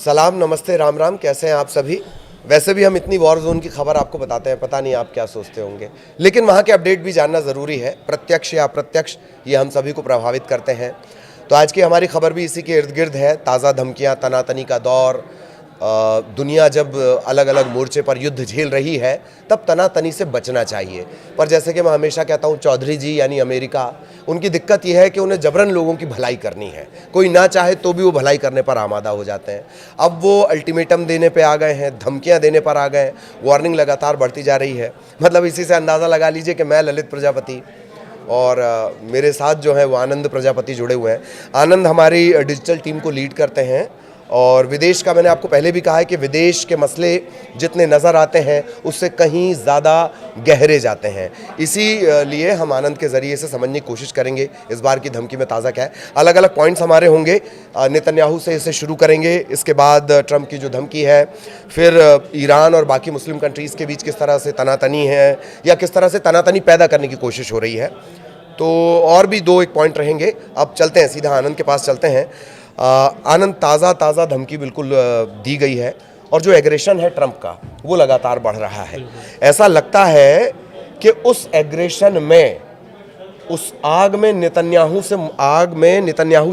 सलाम, नमस्ते, राम राम। कैसे हैं आप सभी? वैसे भी हम इतनी वॉर जोन की खबर आपको बताते हैं, पता नहीं आप क्या सोचते होंगे, लेकिन वहाँ के अपडेट भी जानना ज़रूरी है। प्रत्यक्ष या अप्रत्यक्ष ये हम सभी को प्रभावित करते हैं। तो आज की हमारी खबर भी इसी के इर्द गिर्द है। ताज़ा धमकियाँ, तनातनी का दौर। दुनिया जब अलग अलग मोर्चे पर युद्ध झेल रही है तब तनातनी से बचना चाहिए। पर जैसे कि मैं हमेशा कहता हूँ, चौधरी जी यानी अमेरिका, उनकी दिक्कत यह है कि उन्हें जबरन लोगों की भलाई करनी है। कोई ना चाहे तो भी वो भलाई करने पर आमादा हो जाते हैं। अब वो अल्टीमेटम देने पे आ गए हैं, धमकियां देने पर आ गए हैं। वार्निंग लगातार बढ़ती जा रही है। मतलब इसी से अंदाज़ा लगा लीजिए कि मैं ललित प्रजापति और मेरे साथ जो है वो आनंद प्रजापति जुड़े हुए हैं। आनंद हमारी डिजिटल टीम को लीड करते हैं और विदेश का, मैंने आपको पहले भी कहा है कि विदेश के मसले जितने नज़र आते हैं उससे कहीं ज़्यादा गहरे जाते हैं। इसी लिए हम आनंद के ज़रिए से समझने की कोशिश करेंगे इस बार की धमकी में ताज़ा क्या है। अलग अलग पॉइंट्स हमारे होंगे। नेतन्याहू से इसे शुरू करेंगे, इसके बाद ट्रंप की जो धमकी है, फिर ईरान और बाकी मुस्लिम कंट्रीज़ के बीच किस तरह से तनातनी है या किस तरह से तनातनी पैदा करने की कोशिश हो रही है। तो और भी दो एक पॉइंट रहेंगे। अब चलते हैं, सीधा आनंद के पास चलते हैं। आनंद, ताज़ा धमकी बिल्कुल दी गई है और जो एग्रेशन है ट्रंप का वो लगातार बढ़ रहा है। ऐसा लगता है कि उस एग्रेशन में, उस आग में नेतन्याहू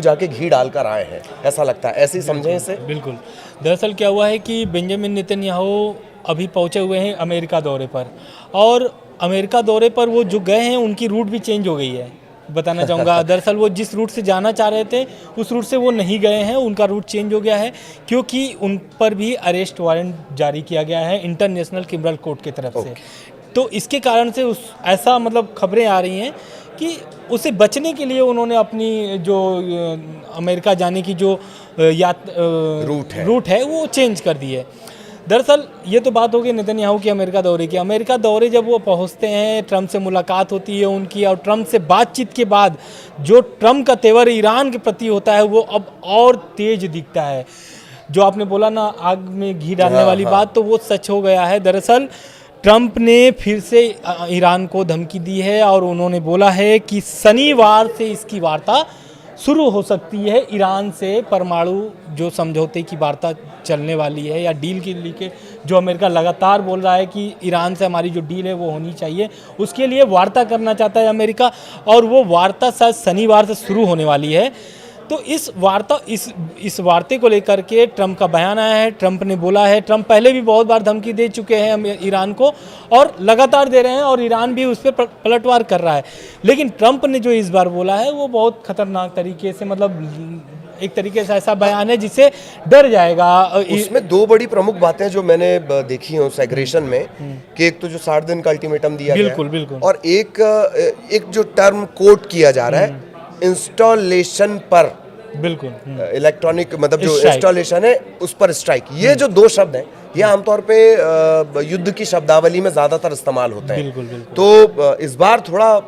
जाके घी डालकर आए हैं, ऐसा लगता है। ऐसे ही समझें इसे। बिल्कुल। दरअसल क्या हुआ है कि बेंजामिन नेतन्याहू अभी पहुंचे हुए हैं अमेरिका दौरे पर, और अमेरिका दौरे पर वो जो गए हैं उनकी रूट भी चेंज हो गई है, बताना चाहूँगा। दरअसल वो जिस रूट से जाना चाह रहे थे उस रूट से वो नहीं गए हैं, उनका रूट चेंज हो गया है, क्योंकि उन पर भी अरेस्ट वारंट जारी किया गया है इंटरनेशनल क्रिमिनल कोर्ट की तरफ से। तो इसके कारण से ऐसा मतलब खबरें आ रही हैं कि उसे बचने के लिए उन्होंने अपनी जो अमेरिका जाने की जो रूट है वो चेंज कर दी है। दरअसल ये तो बात होगी नेतन्याहू की अमेरिका दौरे की। अमेरिका दौरे जब वो पहुंचते हैं, ट्रंप से मुलाकात होती है उनकी, और ट्रंप से बातचीत के बाद जो ट्रंप का तेवर ईरान के प्रति होता है वो अब और तेज दिखता है। जो आपने बोला ना, आग में घी डालने वाली बात, तो वो सच हो गया है। दरअसल ट्रंप ने फिर से ईरान को धमकी दी है और उन्होंने बोला है कि शनिवार से इसकी वार्ता शुरू हो सकती है। ईरान से परमाणु जो समझौते की वार्ता चलने वाली है या डील के लिए, जो अमेरिका लगातार बोल रहा है कि ईरान से हमारी जो डील है वो होनी चाहिए, उसके लिए वार्ता करना चाहता है अमेरिका, और वो वार्ता शायद शनिवार से शुरू होने वाली है। तो इस वार्ते को लेकर के ट्रंप का बयान आया है। ट्रंप ने बोला है, ट्रंप पहले भी बहुत बार धमकी दे चुके हैं ईरान को और लगातार दे रहे हैं, और ईरान भी उस पर पलटवार कर रहा है। लेकिन ट्रंप ने जो इस बार बोला है वो बहुत खतरनाक तरीके से, मतलब एक तरीके से ऐसा बयान है जिससे डर जाएगा। उसमें दो बड़ी प्रमुख बातें जो मैंने देखी हैं उस एग्रेशन में, कि एक तो जो 60 दिन का अल्टीमेटम दिया गया है, और एक जो टर्म कोट किया जा रहा है इंस्टॉलेशन पर, बिल्कुल इलेक्ट्रॉनिक, मतलब जो इंस्टॉलेशन है उस पर स्ट्राइक। ये जो दो शब्द हैं ये आमतौर पे युद्ध की शब्दावली में ज्यादातर इस्तेमाल होते हैं। बिल्कुल। तो इस बार थोड़ा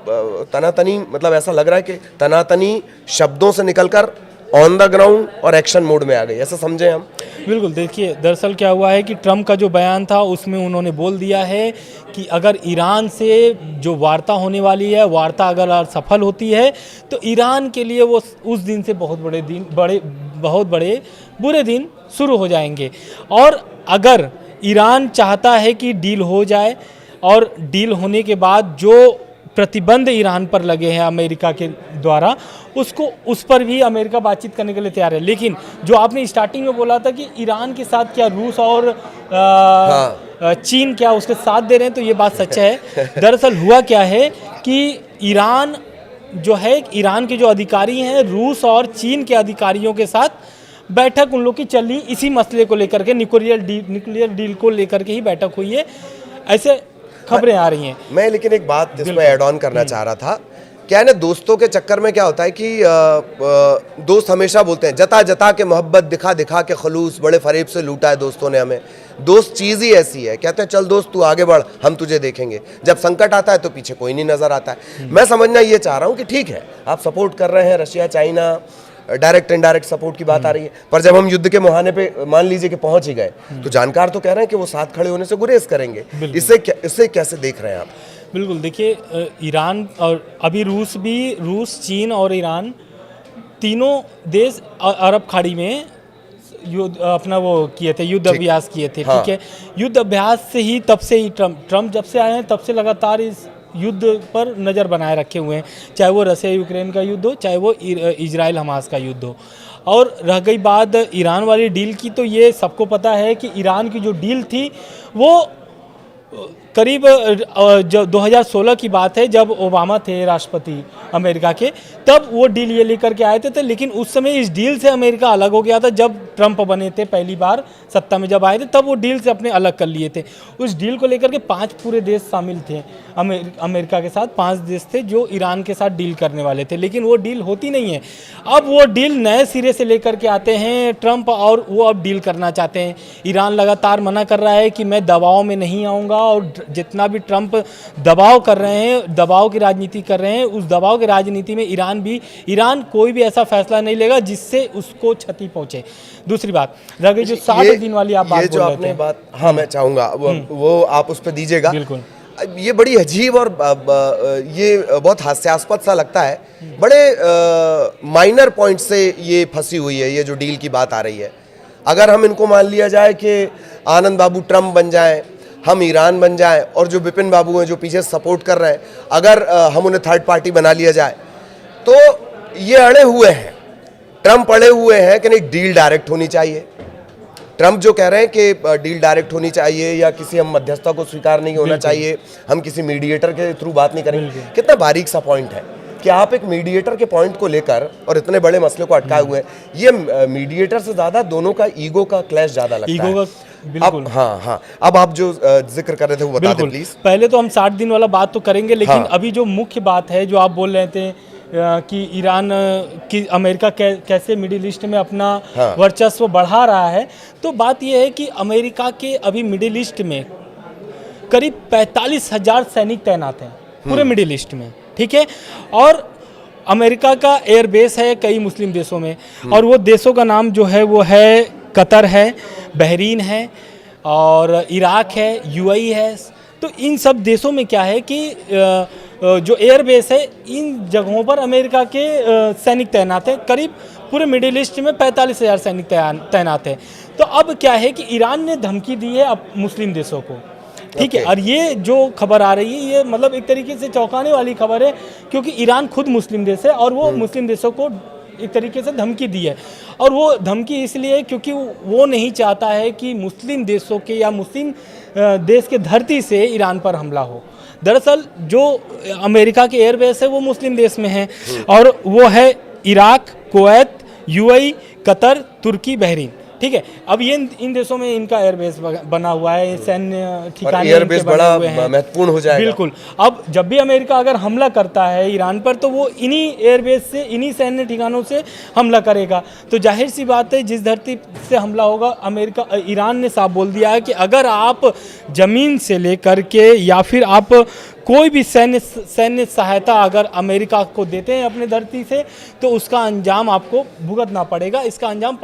तनातनी, मतलब ऐसा लग रहा है कि तनातनी शब्दों से निकलकर ऑन द ग्राउंड और एक्शन मोड में आ गई, ऐसा समझे हम। बिल्कुल। देखिए, दरअसल क्या हुआ है कि ट्रंप का जो बयान था उसमें उन्होंने बोल दिया है कि अगर ईरान से जो वार्ता होने वाली है, वार्ता अगर सफल होती है तो ईरान के लिए वो उस दिन से बहुत बड़े बुरे दिन शुरू हो जाएंगे। और अगर ईरान चाहता है कि डील हो जाए, और डील होने के बाद जो प्रतिबंध ईरान पर लगे हैं अमेरिका के द्वारा, उस पर भी अमेरिका बातचीत करने के लिए तैयार है। लेकिन जो आपने स्टार्टिंग में बोला था कि ईरान के साथ क्या रूस और चीन क्या उसके साथ दे रहे हैं, तो ये बात सच है। दरअसल हुआ क्या है कि ईरान जो है, ईरान के जो अधिकारी हैं, रूस और चीन के अधिकारियों के साथ बैठक उन लोग की चल रही, इसी मसले को लेकर के, न्यूक्लियर डील को लेकर के ही बैठक हुई है, ऐसे खबरें आ रही हैं। मैं लेकिन एक बात जिसमें ऐड ऑन करना चाह रहा था, क्या है ना, दोस्तों के चक्कर में क्या होता है कि दोस्त हमेशा बोलते हैं जता जता के मोहब्बत, दिखा दिखा के खलूस, बड़े फरेब से लूटा है दोस्तों ने हमें। दोस्त चीज़ ही ऐसी है, कहते हैं चल दोस्त तू आगे बढ़, हम तुझे देखेंगे। जब संकट आता है तो पीछे कोई नहीं नजर आता है। मैं समझना ये चाह रहा हूँ कि ठीक है, आप सपोर्ट कर रहे हैं Russia China, direct indirect support की बात आ रही है, पर जब हम युद्ध के मुहाने पे मान लीजिए कि पहुंच ही गए, तो जानकार तो कह रहे हैं कि वो साथ खड़े होने से गुरेज करेंगे। इससे कैसे देख रहे हैं आप? बिल्कुल। देखिए, ईरान और अभी रूस, चीन और ईरान तीनों देश अरब खाड़ी में युद्ध अपना वो किए थे, युद्ध अभ्यास किए थे, हाँ। ठीक है। युद्ध अभ्यास से ही तब से ही ट्रम्प जब से आए हैं तब से लगातार इस युद्ध पर नज़र बनाए रखे हुए हैं, चाहे वो रसिया यूक्रेन का युद्ध हो, चाहे वो इजराइल हमास का युद्ध हो। और रह गई बात ईरान वाली डील की, तो ये सबको पता है कि ईरान की जो डील थी वो करीब जो 2016 की बात है, जब ओबामा थे राष्ट्रपति अमेरिका के, तब वो डील ये लेकर के आए थे। लेकिन उस समय इस डील से अमेरिका अलग हो गया था। जब ट्रम्प बने थे पहली बार सत्ता में जब आए थे, तब वो डील से अपने अलग कर लिए थे। उस डील को लेकर के 5 पूरे देश शामिल थे अमेरिका के साथ। 5 देश थे जो ईरान के साथ डील करने वाले थे, लेकिन वो डील होती नहीं है। अब वो डील नए सिरे से लेकर के आते हैं ट्रम्प, और वो अब डील करना चाहते हैं। ईरान लगातार मना कर रहा है कि मैं दबाव में नहीं आऊँगा, और जितना भी ट्रम्प दबाव कर रहे हैं, दबाव की राजनीति कर रहे हैं, उस दबाव की राजनीति में ईरान कोई भी ऐसा फैसला नहीं लेगा जिससे उसको क्षति पहुंचे। दूसरी बात रह गई जो 60 दिन वाली आप बात ये जो आपने बात, हाँ मैं चाहूँगा वो आप उस पर दीजिएगा। बिल्कुल। ये बड़ी अजीब और ये बहुत हास्यास्पद सा लगता है। बड़े माइनर पॉइंट से ये फंसी हुई है, ये जो डील की बात आ रही है। अगर हम इनको मान लिया जाए कि आनंद बाबू ट्रम्प बन जाएं, हम ईरान बन जाएं, और जो विपिन बाबू हैं जो पीछे सपोर्ट कर रहे हैं, अगर हम उन्हें थर्ड पार्टी बना लिया जाए, तो ये अड़े हुए हैं, ट्रम्प अड़े हुए हैं कि नहीं डील डायरेक्ट होनी चाहिए। ट्रम्प जो कह रहे हैं कि डील डायरेक्ट होनी चाहिए, या किसी हम मध्यस्थता को स्वीकार नहीं होना चाहिए, हम किसी मीडिएटर के थ्रू बात नहीं करेंगे। कितना बारीक सा पॉइंट है कि आप एक मीडिएटर के पॉइंट को लेकर और इतने बड़े मसले को अटकाए हुए हैं। ये मीडिएटर से ज्यादा दोनों का ईगो का क्लैश ज्यादा लगता है। बिल्कुल। अब हाँ, अब आप जो जिक्र कर रहे थे वो बता दें प्लीज। पहले तो हम 60 दिन वाला बात तो करेंगे, लेकिन हाँ। अभी जो मुख्य बात है जो आप बोल रहे थे कि ईरान की अमेरिका कैसे मिडिल ईस्ट में अपना हाँ। वर्चस्व बढ़ा रहा है, तो बात यह है कि अमेरिका के अभी मिडिल ईस्ट में करीब 45,000 सैनिक तैनात हैं पूरे मिडिल ईस्ट में, ठीक है। और अमेरिका का एयरबेस है कई मुस्लिम देशों में, और वो देशों का नाम जो है वो है कतर है, बहरीन है, और इराक है, यूएई है। तो इन सब देशों में क्या है कि जो एयरबेस है, इन जगहों पर अमेरिका के सैनिक तैनात हैं। करीब पूरे मिडिल ईस्ट में 45,000 सैनिक तैनात हैं। तो अब क्या है कि ईरान ने धमकी दी है अब मुस्लिम देशों को, ठीक है। और ये जो खबर आ रही है, ये मतलब एक तरीके से चौंकाने वाली खबर है, क्योंकि ईरान खुद मुस्लिम देश है, और वो मुस्लिम देशों को एक तरीके से धमकी दी है। और वो धमकी इसलिए है क्योंकि वो नहीं चाहता है कि मुस्लिम देशों के या मुस्लिम देश के धरती से ईरान पर हमला हो। दरअसल जो अमेरिका के एयरबेस है वो मुस्लिम देश में है, और वो है इराक, कुवैत, यूएई, कतर, तुर्की, बहरीन, ठीक है। अब ये इन देशों में इनका एयरबेस बना हुआ है, सैन्य ठिकाने एयरबेस बड़ा महत्वपूर्ण हो जाएगा। बिल्कुल। अब जब भी अमेरिका अगर हमला करता है ईरान पर, तो वो इन्हीं एयरबेस से, इन्हीं सैन्य ठिकानों से हमला करेगा। तो जाहिर सी बात है, जिस धरती से हमला होगा, ईरान ने साफ बोल दिया है कि अगर आप ज़मीन से लेकर के या फिर आप कोई भी सैन्य सहायता अगर अमेरिका को देते हैं अपने धरती से, तो उसका अंजाम आपको भुगतना पड़ेगा, इसका अंजाम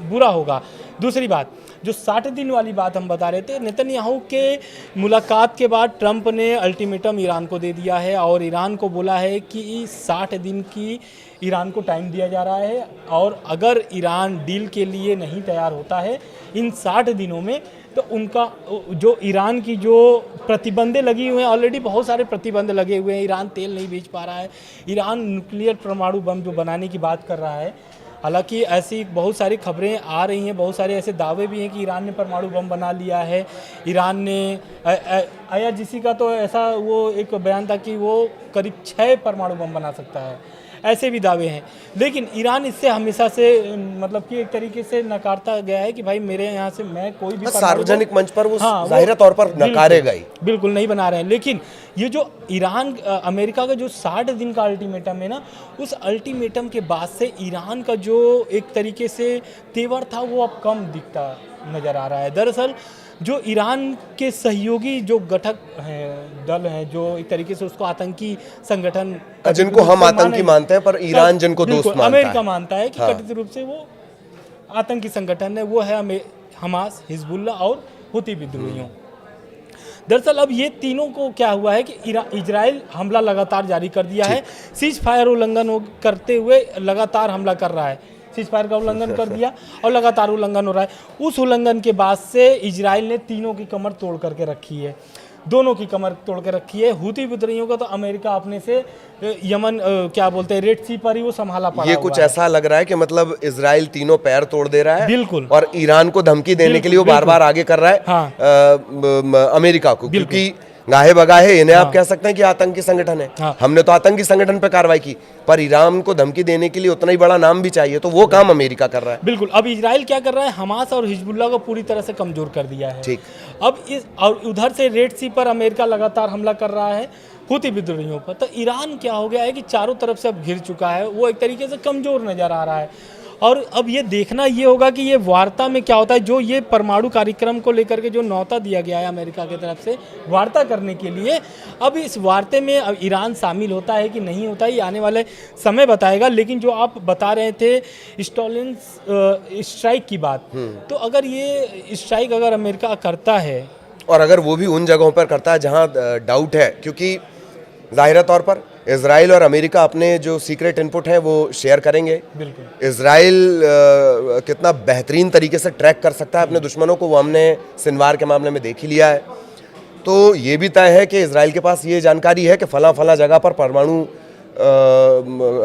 बुरा होगा। दूसरी बात, जो 60 दिन वाली बात हम बता रहे थे, नेतन्याहू के मुलाकात के बाद ट्रंप ने अल्टीमेटम ईरान को दे दिया है, और ईरान को बोला है कि 60 दिन की ईरान को टाइम दिया जा रहा है, और अगर ईरान डील के लिए नहीं तैयार होता है इन 60 दिनों में, तो उनका जो ईरान की जो प्रतिबंधें लगी हुए हैं, ऑलरेडी बहुत सारे प्रतिबंध लगे हुए हैं। ईरान तेल नहीं बेच पा रहा है, ईरान न्यूक्लियर परमाणु बम जो बनाने की बात कर रहा है। हालांकि ऐसी बहुत सारी खबरें आ रही हैं, बहुत सारे ऐसे दावे भी हैं कि ईरान ने परमाणु बम बना लिया है। ईरान ने IRGC का तो ऐसा वो एक बयान था कि वो करीब 6 परमाणु बम बना सकता है, ऐसे भी दावे हैं। लेकिन ईरान इससे हमेशा से मतलब कि एक तरीके से नकारता गया है कि भाई मेरे यहाँ से मैं कोई भी सार्वजनिक मंच पर वो जाहिर तौर पर नकारेगा ही, बिल्कुल नहीं बना रहे हैं। लेकिन ये जो ईरान अमेरिका का जो 60 दिन का अल्टीमेटम है ना, उस अल्टीमेटम के बाद से ईरान का जो एक तरीके से तेवर था वो अब कम दिखता नज़र आ रहा है। दरअसल जो ईरान के सहयोगी जो घटक हैं, दल हैं, जो एक तरीके से उसको आतंकी संगठन, जिनको हम आतंकी मानते हैं पर ईरान जिनको दोस्त मानता है, अमेरिका मानता है कि कथित रूप से वो आतंकी संगठन है, वो है हमास, हिजबुल्लाह और हुती विद्रोहियों। दरअसल अब ये तीनों को क्या हुआ है कि इजराइल हमला लगातार जारी कर दिया है, सीज फायर उल्लंघन करते हुए लगातार हमला कर रहा है, सीज़फायर का उल्लंघन कर दिया और लगातार उल्लंघन हो रहा है। उस उल्लंघन के बाद से इजराइल ने तीनों की कमर तोड़ करके रखी है, दोनों की कमर तोड़ के रखी है। हूती विद्रोहियों का तो अमेरिका अपने से यमन क्या बोलते हैं रेड सी पर ही वो संभाला पड़ा ये हुआ कुछ है। ऐसा लग रहा है कि मतलब इजराइल तीनों पैर तोड़ दे रहा है, बिल्कुल। और ईरान को धमकी देने के लिए वो बार बार आगे कर रहा है हाँ। अमेरिका को, क्योंकि गाहे बगाहे इन्हें आप कह सकते हैं कि आतंकी संगठन है। हाँ। हमने तो आतंकी संगठन पे कार्रवाई की, पर ईरान को धमकी देने के लिए उतना ही बड़ा नाम भी चाहिए, तो वो काम अमेरिका कर रहा है। बिल्कुल। अब इजराइल क्या कर रहा है, हमास और हिजबुल्लाह को पूरी तरह से कमजोर कर दिया है। ठीक। अब इस और उधर से रेड सी पर अमेरिका लगातार हमला कर रहा है हूती विद्रोहियों पर। तो ईरान क्या हो गया है कि चारों तरफ से अब घिर चुका है, वो एक तरीके से कमजोर नजर आ रहा है। और अब ये देखना ये होगा कि ये वार्ता में क्या होता है। जो ये परमाणु कार्यक्रम को लेकर के जो न्योता दिया गया है अमेरिका की तरफ से वार्ता करने के लिए, अब इस वार्ते में अब ईरान शामिल होता है कि नहीं होता है, ये आने वाले समय बताएगा। लेकिन जो आप बता रहे थे स्टॉलिन स्ट्राइक की बात, तो अगर ये स्ट्राइक अगर अमेरिका करता है, और अगर वो भी उन जगहों पर करता है जहां डाउट है, क्योंकि जाहिर तौर पर इजराइल और अमेरिका अपने जो सीक्रेट इनपुट हैं वो शेयर करेंगे। बिल्कुल। इजराइल कितना बेहतरीन तरीके से ट्रैक कर सकता है अपने दुश्मनों को, वो हमने सिनवार के मामले में देख ही लिया है। तो ये भी तय है कि इजराइल के पास ये जानकारी है कि फला फला जगह पर परमाणु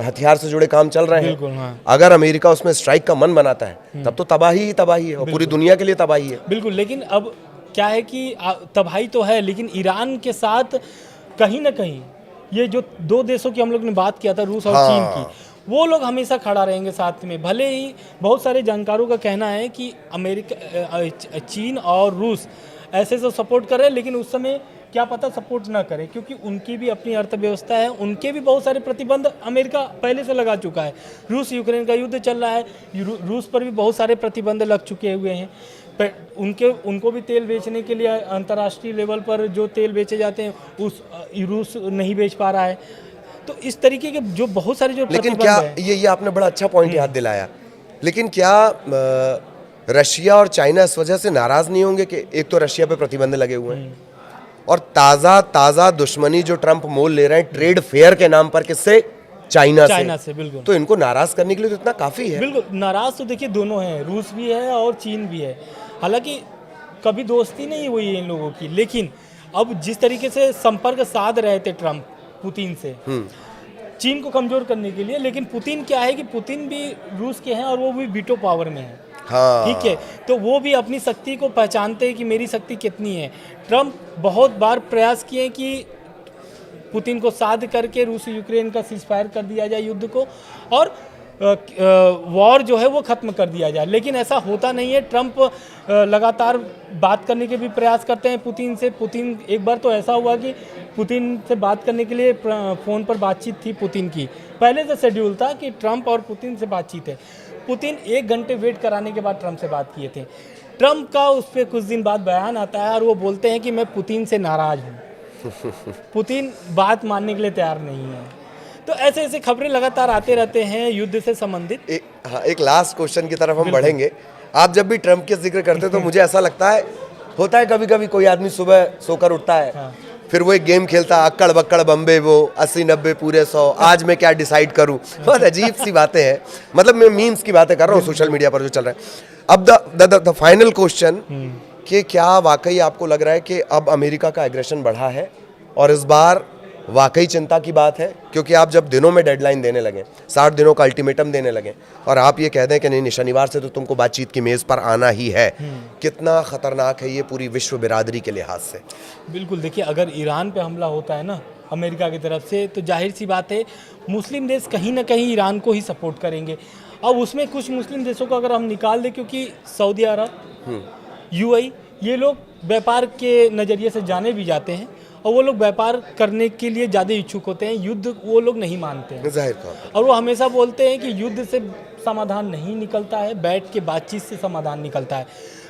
हथियार से जुड़े काम चल रहे हैं। बिल्कुल, हाँ। अगर अमेरिका उसमें स्ट्राइक का मन बनाता है तब तो तबाही ही तबाही है, और पूरी दुनिया के लिए तबाही है। बिल्कुल। लेकिन अब क्या है कि तबाही तो है, लेकिन ईरान के साथ कहीं ना कहीं ये जो दो देशों की हम लोग ने बात किया था, रूस और चीन की, वो लोग हमेशा खड़ा रहेंगे साथ में। भले ही बहुत सारे जानकारों का कहना है कि अमेरिका, चीन और रूस ऐसे तो सपोर्ट कर रहे हैं, लेकिन उस समय क्या पता सपोर्ट ना करें, क्योंकि उनकी भी अपनी अर्थव्यवस्था है, उनके भी बहुत सारे प्रतिबंध अमेरिका पहले से लगा चुका है। रूस यूक्रेन का युद्ध चल रहा है, रूस पर भी बहुत सारे प्रतिबंध लग चुके हुए हैं। उनको भी तेल बेचने के लिए अंतर्राष्ट्रीय लेवल पर जो तेल बेचे जाते हैं उस रूस नहीं बेच पा रहा है। तो इस तरीके के जो बहुत सारे जो लेकिन क्या ये आपने बड़ा अच्छा पॉइंट याद दिलाया, लेकिन क्या रशिया और चाइना इस वजह से नाराज नहीं होंगे कि एक तो रशिया पे प्रतिबंध लगे हुए हैं और ताज़ा दुश्मनी जो ट्रंप मोल ले रहे हैं ट्रेड फेयर के नाम पर, किससे? चाइना से। बिल्कुल। तो इनको नाराज करने के लिए तो इतना काफी है। बिल्कुल। नाराज तो देखिए दोनों हैं, रूस भी है और चीन भी है। हालांकि कभी दोस्ती नहीं हुई है इन लोगों की, लेकिन अब जिस तरीके से संपर्क साध रहे थे ट्रंप पुतिन से चीन को कमजोर करने के लिए, लेकिन पुतिन क्या है कि पुतिन भी रूस के हैं और वो भी वीटो पावर में है। हाँ। ठीक है, तो वो भी अपनी शक्ति को पहचानते हैं कि मेरी शक्ति कितनी है। ट्रंप बहुत बार प्रयास किए कि पुतिन को साध करके रूस यूक्रेन का सीज़फायर कर दिया जाए युद्ध को, और वॉर जो है वो ख़त्म कर दिया जाए, लेकिन ऐसा होता नहीं है। ट्रंप लगातार बात करने के भी प्रयास करते हैं पुतिन से। पुतिन एक बार तो ऐसा हुआ कि पुतिन से बात करने के लिए फ़ोन पर बातचीत थी पुतिन की, पहले से शेड्यूल था कि ट्रंप और पुतिन से बातचीत है। पुतिन 1 घंटे वेट कराने के बाद ट्रंप से बात किए थे। ट्रंप का उस पर कुछ दिन बाद बयान आता है और वो बोलते हैं कि मैं पुतिन से नाराज़ हूँ। पुतिन बात मानने के लिए तैयार नहीं है। तो ऐसे ऐसे खबरें लगातार आते रहते हैं युद्ध से संबंधित। एक लास्ट क्वेश्चन की तरफ हम बढ़ेंगे। आप जब भी ट्रंप के जिक्र करते हैं तो मुझे ऐसा लगता है, होता है कभी कभी कोई आदमी सुबह सोकर उठता है, हाँ। फिर वो एक गेम खेलता है, अक्कड़ बक्कड़ बम्बे वो 80-90 पूरे 100, आज मैं क्या डिसाइड करूं। बहुत अजीब सी बातें हैं, मतलब मैं मीम्स की बातें कर रहा हूँ सोशल मीडिया पर जो चल रहा है। अब द फाइनल क्वेश्चन कि क्या वाकई आपको लग रहा है कि अब अमेरिका का एग्रेशन बढ़ा है और इस बार वाकई चिंता की बात है? क्योंकि आप जब दिनों में डेडलाइन देने लगे, 60 दिनों का अल्टीमेटम देने लगे, और आप ये कह दें कि नहीं शनिवार से तो तुमको बातचीत की मेज़ पर आना ही है, कितना खतरनाक है ये पूरी विश्व बिरादरी के लिहाज से? बिल्कुल। देखिए, अगर ईरान पे हमला होता है ना अमेरिका की तरफ से, तो जाहिर सी बात है मुस्लिम देश कहीं ना कहीं ईरान को ही सपोर्ट करेंगे। अब उसमें कुछ मुस्लिम देशों को अगर हम निकाल दें, क्योंकि सऊदी अरब, UAE, ये लोग व्यापार के नज़रिए से जाने भी जाते हैं और वो लोग व्यापार करने के लिए ज़्यादा इच्छुक होते हैं। युद्ध वो लोग नहीं मानते हैं, जाहिर तौर और वो हमेशा बोलते हैं कि युद्ध से समाधान नहीं निकलता है, बैठ के बातचीत से समाधान निकलता है।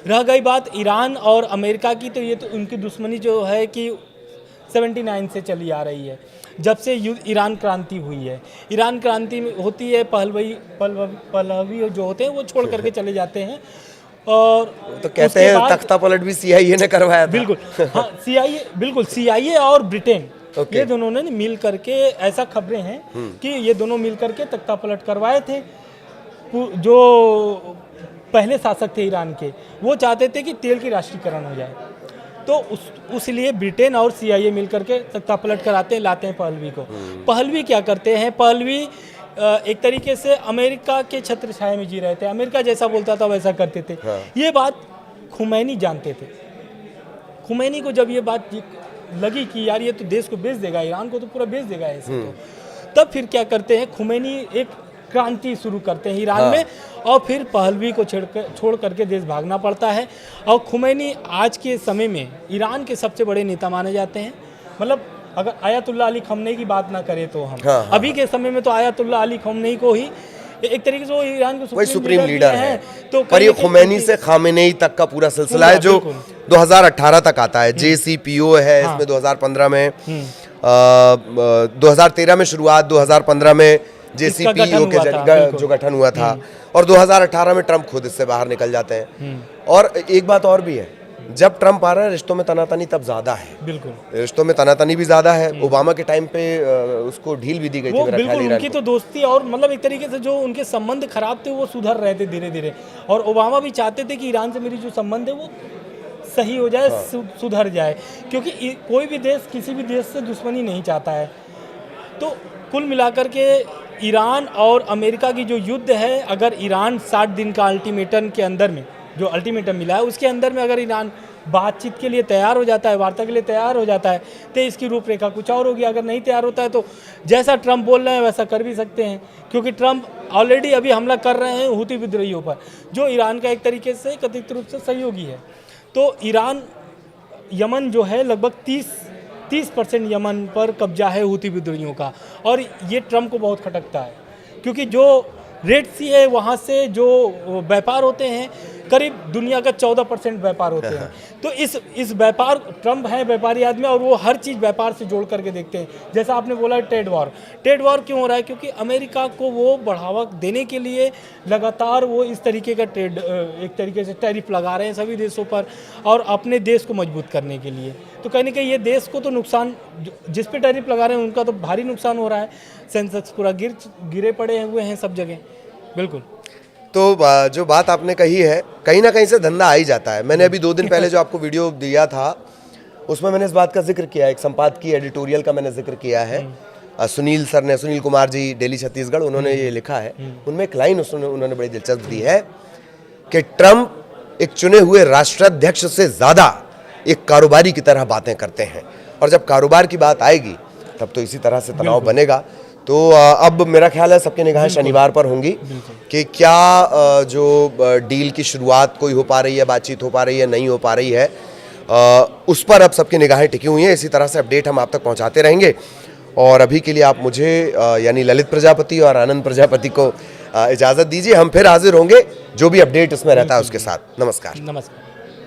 रह गई बात ईरान और अमेरिका की, तो ये तो उनकी दुश्मनी जो है कि 79 से चली आ रही है, जब से ईरान क्रांति हुई है। ईरान क्रांति होती है, पहलवी जो होते हैं वो छोड़ करके चले जाते हैं, और तो कहते हैं तख्ता पलट भी CIA ने करवाया था। बिल्कुल, हाँ, CIA और ब्रिटेन, ये दोनों ने मिल करके, ऐसा खबरें हैं कि ये दोनों मिल करके तख्ता पलट करवाए थे। जो पहले शासक थे ईरान के, वो चाहते थे कि तेल की राष्ट्रीयकरण हो जाए। तो उसलिए ब्रिटेन और CIA मिलकर के सत्ता पलट कर लाते हैं पहलवी को। पहलवी क्या करते हैं, पहलवी एक तरीके से अमेरिका के छत्र छाया में जी रहे थे, अमेरिका जैसा बोलता था वैसा करते थे। ये बात खुमैनी जानते थे। खुमैनी को जब ये बात लगी कि यार ये तो देश को बेच देगा, ईरान को तो पूरा बेच देगा ऐसे, तो तब फिर क्या करते हैं, खुमैनी एक क्रांति शुरू करते हैं ईरान में, और फिर पहलवी को छोड़ करके देश भागना पड़ता है। और खुमैनी आज के समय में ईरान के सबसे बड़े नेता माने जाते हैं। मतलब अगर आयतुल्लाह अली खमनेई की बात ना करें तो हम अभी के समय में तो आयतुल्लाह अली खमनेई को ही एक तरीके से वो ईरान के सुप्रीम लीडर है। तो पर ये खुमैनी से खामेनेई तक का पूरा सिलसिला है जो 2018 तक आता है। JCPO है इसमें 2015 में, 2013 में शुरुआत, 2015 में JCPO के जो गठन हुआ था, और 2018 में ट्रम्प खुद इससे बाहर निकल जाते हैं। और एक बात और भी है, जब ट्रम्प आ रहा है रिश्तों में तनातनी तब ज्यादा है, बिल्कुल रिश्तों में तनातनी भी ज्यादा है। ओबामा के टाइम पे उसको ढील भी दी गई थी मेरा ख्याल। उनकी तो दोस्ती और मतलब एक तरीके से जो उनके संबंध खराब थे वो सुधर रहे थे धीरे धीरे, और ओबामा भी चाहते थे कि ईरान से मेरी जो संबंध है वो सही हो जाए, सुधर जाए, क्योंकि कोई भी देश किसी भी देश से दुश्मनी नहीं चाहता है। तो कुल मिलाकर के ईरान और अमेरिका की जो युद्ध है, अगर ईरान 60 दिन का अल्टीमेटम के अंदर में, जो अल्टीमेटम मिला है उसके अंदर में अगर ईरान बातचीत के लिए तैयार हो जाता है, वार्ता के लिए तैयार हो जाता है, तो इसकी रूपरेखा कुछ और होगी। अगर नहीं तैयार होता है तो जैसा ट्रम्प बोल रहे हैं वैसा कर भी सकते हैं, क्योंकि ट्रम्प ऑलरेडी अभी हमला कर रहे हैं हूती विद्रोहियों पर, जो ईरान का एक तरीके से कथित रूप से सहयोगी है। तो ईरान, यमन जो है लगभग 30% यमन पर कब्जा है हूती विद्रोहियों का, और ये ट्रम्प को बहुत खटकता है, क्योंकि जो रेड सी है वहाँ से जो व्यापार होते हैं करीब दुनिया का 14% व्यापार होते हैं। तो इस व्यापार, ट्रम्प है व्यापारी आदमी और वो हर चीज़ व्यापार से जोड़ करके देखते हैं। जैसा आपने बोला ट्रेड वॉर क्यों हो रहा है, क्योंकि अमेरिका को वो बढ़ावा देने के लिए लगातार वो इस तरीके का एक तरीके से टैरिफ लगा रहे हैं सभी देशों पर, और अपने देश को मजबूत करने के लिए। तो कहीं ना कहीं ये देश को तो नुकसान, जिस पे टैरिफ लगा रहे हैं उनका तो भारी नुकसान हो रहा है। सेंसेक्स पूरा गिरे पड़े हुए हैं सब जगह, बिल्कुल। तो जो बात आपने कही है, कहीं ना कहीं से धंधा आ ही जाता है। मैंने अभी 2 दिन पहले जो आपको वीडियो दिया था उसमें मैंने इस बात का जिक्र किया, एक संपादकीय एडिटोरियल का मैंने जिक्र किया है। सुनील सर ने, सुनील कुमार जी, डेली छत्तीसगढ़, उन्होंने ये लिखा है। उनमें एक लाइन उन्होंने बड़ी दिलचस्प दी है कि ट्रम्प एक चुने हुए राष्ट्राध्यक्ष से ज़्यादा एक कारोबारी की तरह बातें करते हैं, और जब कारोबार की बात आएगी तब तो इसी तरह से तनाव बनेगा। तो अब मेरा ख्याल है सबकी निगाहें शनिवार पर होंगी कि क्या जो डील की शुरुआत कोई हो पा रही है, बातचीत हो पा रही है, नहीं हो पा रही है, उस पर अब सबकी निगाहें टिकी हुई हैं। इसी तरह से अपडेट हम आप तक पहुंचाते रहेंगे, और अभी के लिए आप मुझे यानी ललित प्रजापति और आनंद प्रजापति को इजाज़त दीजिए। हम फिर हाजिर होंगे जो भी अपडेट इसमें रहता है उसके साथ। नमस्कार।